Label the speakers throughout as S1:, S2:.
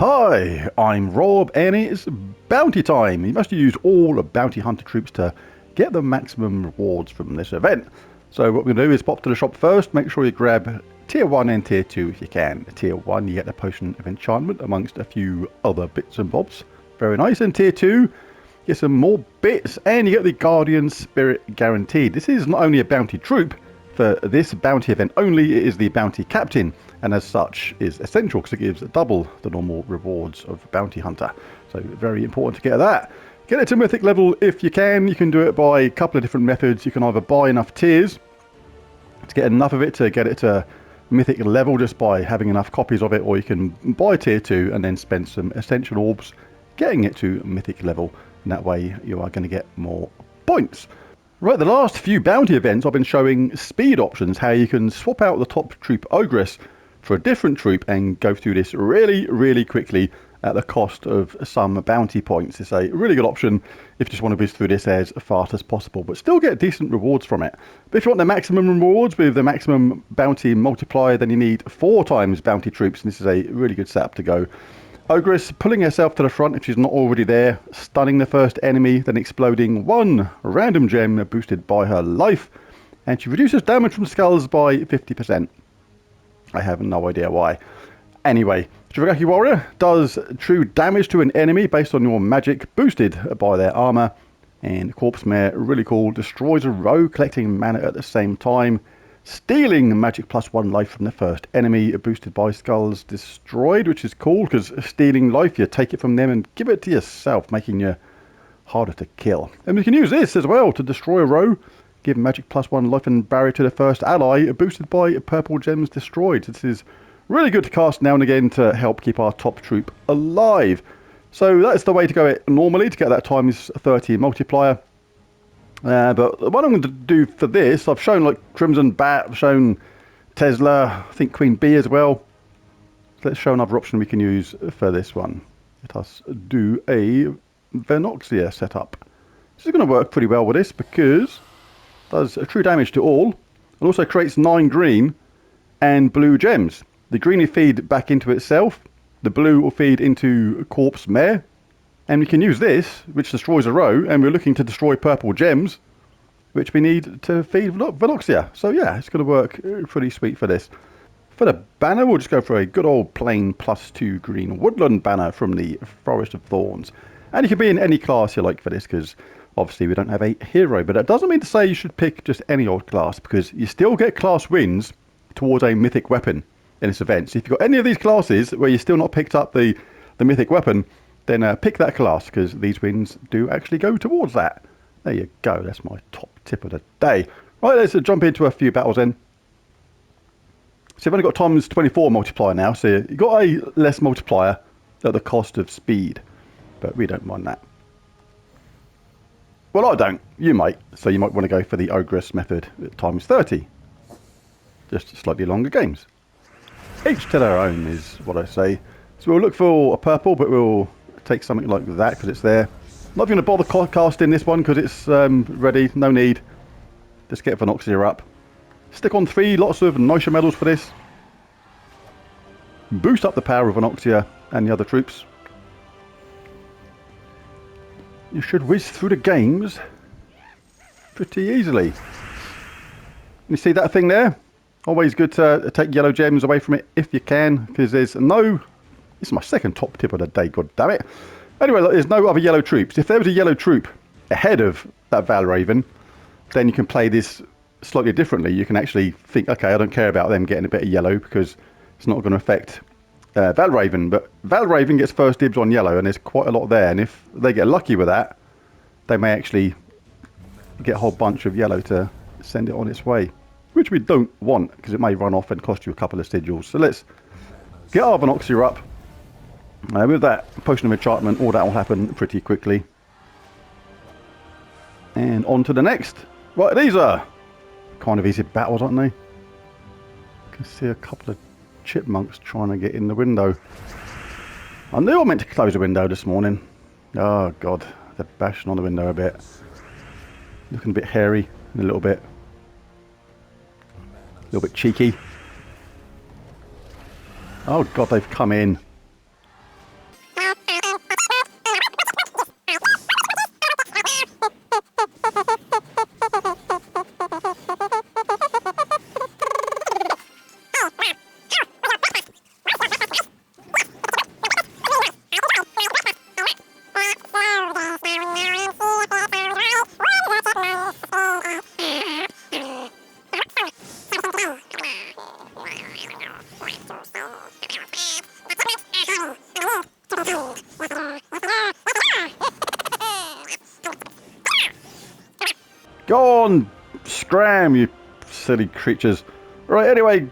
S1: Hi, I'm Rob and it's bounty time. You must use all the bounty hunter troops to get the maximum rewards from this event. So what we're going to do is pop to the shop first, make sure you grab tier 1 and tier 2 if you can. Tier 1 you get the potion of enchantment amongst a few other bits and bobs. Very nice. And tier 2 get some more bits and you get the Guardian Spirit guaranteed. This is not only a bounty troop, for this bounty event only, it is the bounty captain, and as such is essential because it gives double the normal rewards of bounty hunter. So very important to get that. Get it to mythic level if you can. You can do it by a couple of different methods. You can either buy enough tiers to get enough of it to get it to mythic level just by having enough copies of it, or you can buy tier 2 and then spend some essential orbs getting it to mythic level, and that way you are going to get more points. Right, the last few bounty events I've been showing speed options, how you can swap out the top troop Ogress for a different troop and go through this really quickly at the cost of some bounty points. It's a really good option if you just want to whiz through this as fast as possible, but still get decent rewards from it. But if you want the maximum rewards with the maximum bounty multiplier, then you need 4 times bounty troops, and this is a really good setup to go. Ogress pulling herself to the front if she's not already there, stunning the first enemy, then exploding 1 random gem boosted by her life, and she reduces damage from skulls by 50%. I have no idea why. Anyway, Shurigeki Warrior does true damage to an enemy based on your magic boosted by their armor, and Corpse Mare, really cool, destroys a row collecting mana at the same time, stealing magic +1 life from the first enemy, boosted by skulls destroyed, which is cool because stealing life, you take it from them and give it to yourself, making you harder to kill. And we can use this as well to destroy a row, give magic +1 life and barrier to the first ally, boosted by purple gems destroyed. This is really good to cast now and again to help keep our top troop alive. So that's the way to go it normally to get that times 30 multiplier. But what I'm going to do for this, I've shown like Crimson Bat, I've shown Tesla, I think Queen Bee as well. So let's show another option we can use for this one. Let us do a Venoxia setup. This is going to work pretty well with this because it does true damage to all and also creates 9 green and blue gems. The green will feed back into itself, the blue will feed into Corpse Mare. And we can use this, which destroys a row, and we're looking to destroy purple gems, which we need to feed Venoxia. So yeah, it's going to work pretty sweet for this. For the banner, we'll just go for a good old plain +2 green woodland banner from the Forest of Thorns. And you can be in any class you like for this, because obviously we don't have a hero. But that doesn't mean to say you should pick just any old class, because you still get class wins towards a mythic weapon in this event. So if you've got any of these classes where you're still not picked up the mythic weapon, then pick that class, because these wins do actually go towards that. There you go, that's my top tip of the day. Right, let's jump into a few battles then. So you've only got times 24 multiplier now, so you've got a less multiplier at the cost of speed, but we don't mind that. Well, I don't, you might, so you might want to go for the Ogress method at times 30. Just slightly longer games. Each to their own is what I say. So we'll look for a purple, but we'll take something like that because it's there. Not going to bother casting this one because it's ready, no need. Just get Venoxia up. Stick on 3 lots of Noisha medals for this. Boost up the power of Venoxia and the other troops. You should whiz through the games pretty easily. You see that thing there? Always good to take yellow gems away from it if you can, because there's no... This is my second top tip of the day, god damn it. Anyway, look, there's no other yellow troops. If there was a yellow troop ahead of that Valraven, then you can play this slightly differently. You can actually think, okay, I don't care about them getting a bit of yellow because it's not going to affect Valraven. But Valraven gets first dibs on yellow, and there's quite a lot there. And if they get lucky with that, they may actually get a whole bunch of yellow to send it on its way, which we don't want because it may run off and cost you a couple of sigils. So let's get our Venoxia up. With that potion of enchantment, all that will happen pretty quickly. And on to the next. Right, these are kind of easy battles, aren't they? I can see a couple of chipmunks trying to get in the window. I knew I meant to close the window this morning. Oh god, they're bashing on the window a bit. Looking a bit hairy, a little bit cheeky. Oh god, they've come in. on, scram, you silly creatures. Right, anyway,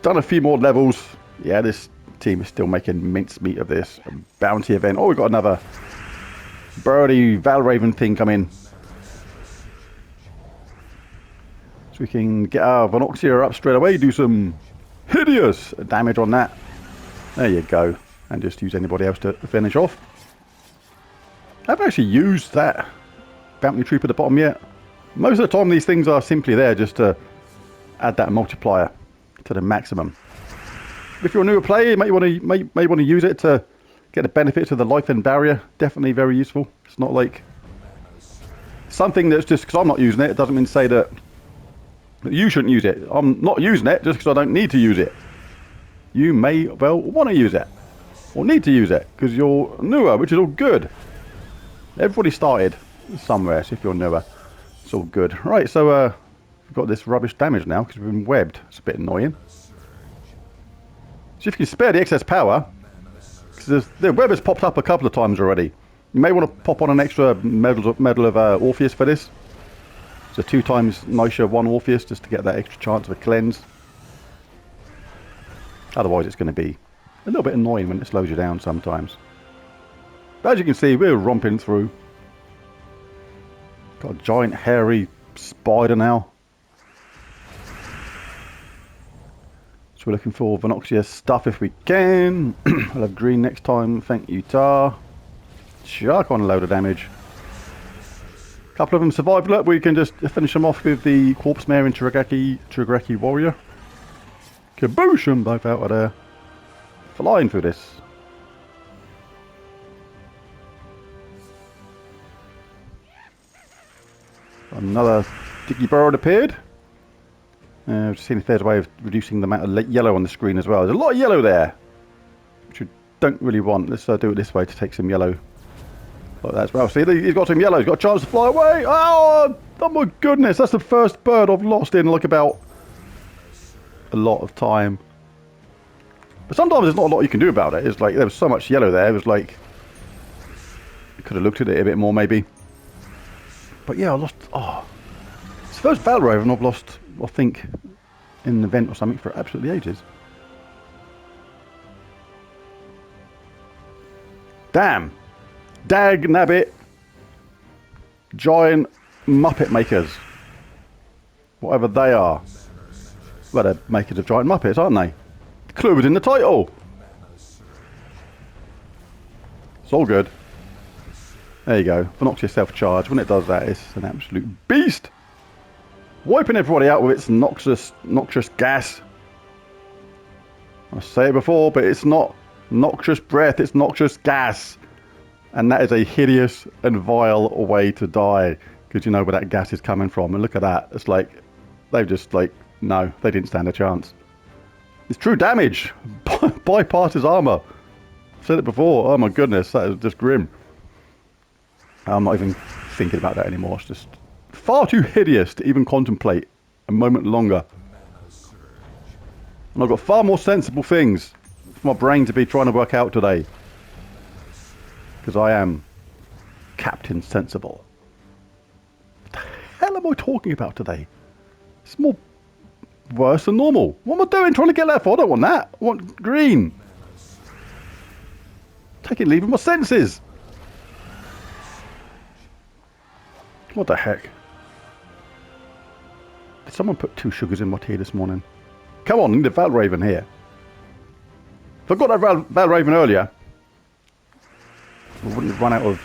S1: done a few more levels. Yeah, this team is still making mincemeat of this bounty event. Oh, we've got another birdie Valraven thing come in. So we can get our Venoxia up straight away, do some hideous damage on that. There you go. And just use anybody else to finish off. I haven't actually used that bounty troop at the bottom yet. Most of the time these things are simply there just to add that multiplier to the maximum. If you're a newer player, you may want to use it to get the benefits of the life and barrier. Definitely very useful. It's not like something that's just because I'm not using it, it doesn't mean to say that you shouldn't use it. I'm not using it just because I don't need to use it. You may well want to use it or need to use it because you're newer, which is all good. Everybody started somewhere, so if you're newer, it's all good. Right, so we've got this rubbish damage now because we've been webbed. It's a bit annoying. So if you can spare the excess power, because the web has popped up a couple of times already. You may want to pop on an extra medal of Orpheus for this. So 2 times Nisha, 1 Orpheus, just to get that extra chance of a cleanse. Otherwise it's going to be a little bit annoying when it slows you down sometimes. But as you can see, we're romping through. Got a giant hairy spider now. So we're looking for Venoxia stuff if we can. I'll have green next time, thank you Tar. Chuck on a load of damage. A couple of them survived. Look, we can just finish them off with the Corpse Mare and Chiragaki Warrior. Kaboosh them both out of there. Flying through this. Another sticky bird appeared. Just seeing if there's a way of reducing the amount of yellow on the screen as well. There's a lot of yellow there, which we don't really want. Let's do it this way to take some yellow like that as well. See, he's got some yellow. He's got a chance to fly away. Oh my goodness, that's the first bird I've lost in like about a lot of time. But sometimes there's not a lot you can do about it. It's like there was so much yellow there. It was like you could have looked at it a bit more maybe. But yeah, I lost. Oh, it's the first Valraven I've lost, I think, in an event or something for absolutely ages. Damn. Dag nabbit. Giant Muppet makers. Whatever they are. Well, they're makers of giant Muppets, aren't they? The clue was in the title. It's all good. There you go. Venoxia self-charge. When it does that, it's an absolute beast. Wiping everybody out with its noxious gas. I say it before, but it's not noxious breath, it's noxious gas. And that is a hideous and vile way to die. Because you know where that gas is coming from. And look at that. It's like, they've just like, no, they didn't stand a chance. It's true damage. Bypass his armor. I've said it before. Oh my goodness, that is just grim. I'm not even thinking about that anymore. It's just far too hideous to even contemplate a moment longer. And I've got far more sensible things for my brain to be trying to work out today. Because I am Captain Sensible. What the hell am I talking about today? It's more worse than normal. What am I doing trying to get that for? I don't want that. I want green. Taking leave of my senses. What the heck? Did someone put 2 sugars in my tea this morning? Come on, I need a Valraven here. If I got that Valraven earlier, I wouldn't have run out of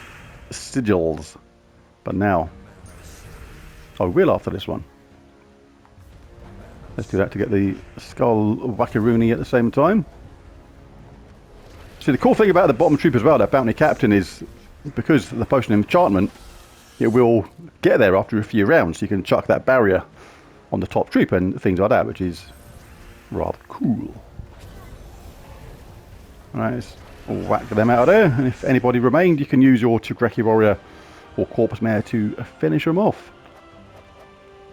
S1: sigils. But now, I will after this one. Let's do that to get the Skull Wackaroony at the same time. See, the cool thing about the bottom troop as well, that Bounty Captain, is because of the Potion of Enchantment, it will get there after a few rounds. So you can chuck that barrier on the top troop and things like that, which is rather cool. Alright, let's whack them out of there. And if anybody remained, you can use your Chiragaki Warrior or Corpse Mare to finish them off.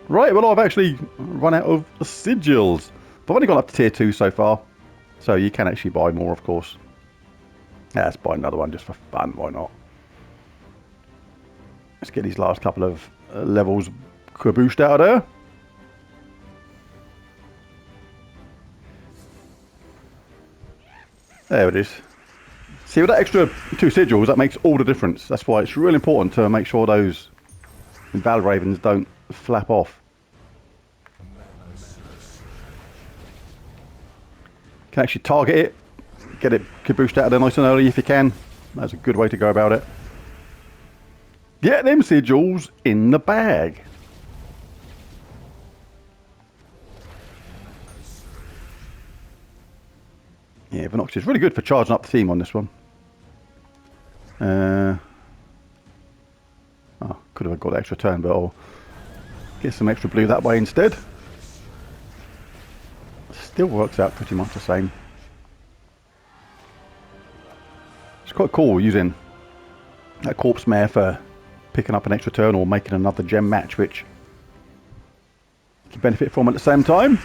S1: Right, well, I've actually run out of sigils. But I've only gone up to tier 2 so far. So you can actually buy more, of course. Yeah, let's buy another one just for fun. Why not? Let's get these last couple of levels cabooshed out of there. There it is. See, with that extra 2 sigils, that makes all the difference. That's why it's really important to make sure those Battle Ravens don't flap off. Can actually target it, get it cabooshed out of there nice and early if you can. That's a good way to go about it. Get them sigils in the bag. Yeah, Venox is really good for charging up the team on this one. Oh, could have got extra turn, but I'll get some extra blue that way instead. Still works out pretty much the same. It's quite cool using that Corpse Mare for picking up an extra turn or making another gem match, which you can benefit from at the same time.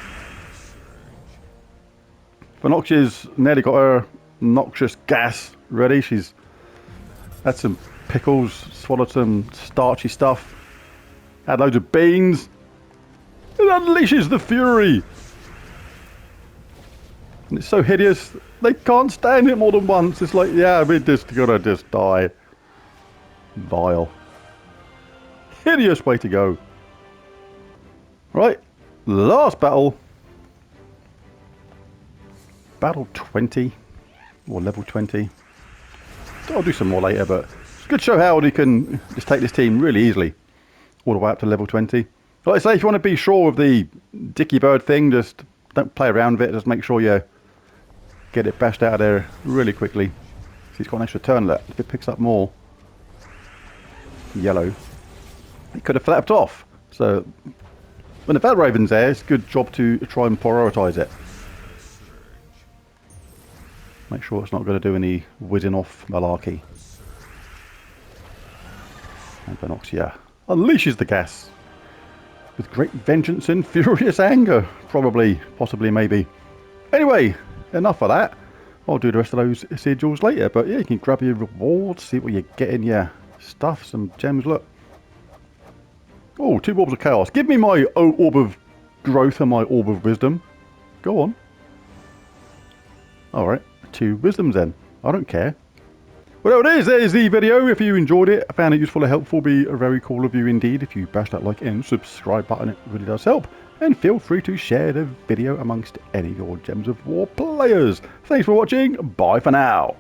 S1: Venox's nearly got her noxious gas ready. She's had some pickles, swallowed some starchy stuff, had loads of beans. It unleashes the fury. And it's so hideous, they can't stand it more than once. It's like, yeah, we're just gonna just die. Vile. Hideous way to go. Right, last battle. Battle 20, or level 20. I'll do some more later, but it's a good show how you can just take this team really easily all the way up to level 20. Like I say, if you want to be sure of the Dicky Bird thing, just don't play around with it. Just make sure you get it bashed out of there really quickly. So he's got an extra turn left. If it picks up more yellow, it could have flapped off. So when the Battle Raven's there, it's a good job to try and prioritise it. Make sure it's not going to do any whizzing off malarkey. And Venoxia unleashes the gas with great vengeance and furious anger. Probably, possibly, maybe. Anyway, enough of that. I'll do the rest of those sigils later. But yeah, you can grab your rewards, see what you're getting, your stuff, some gems. Look. Oh, 2 orbs of chaos. Give me my orb of growth and my orb of wisdom. Go on. Alright. 2 wisdoms then. I don't care. Well, there it is. There's the video. If you enjoyed it, found it useful or helpful, be very cool of you indeed. If you bash that like and subscribe button, it really does help. And feel free to share the video amongst any of your Gems of War players. Thanks for watching. Bye for now.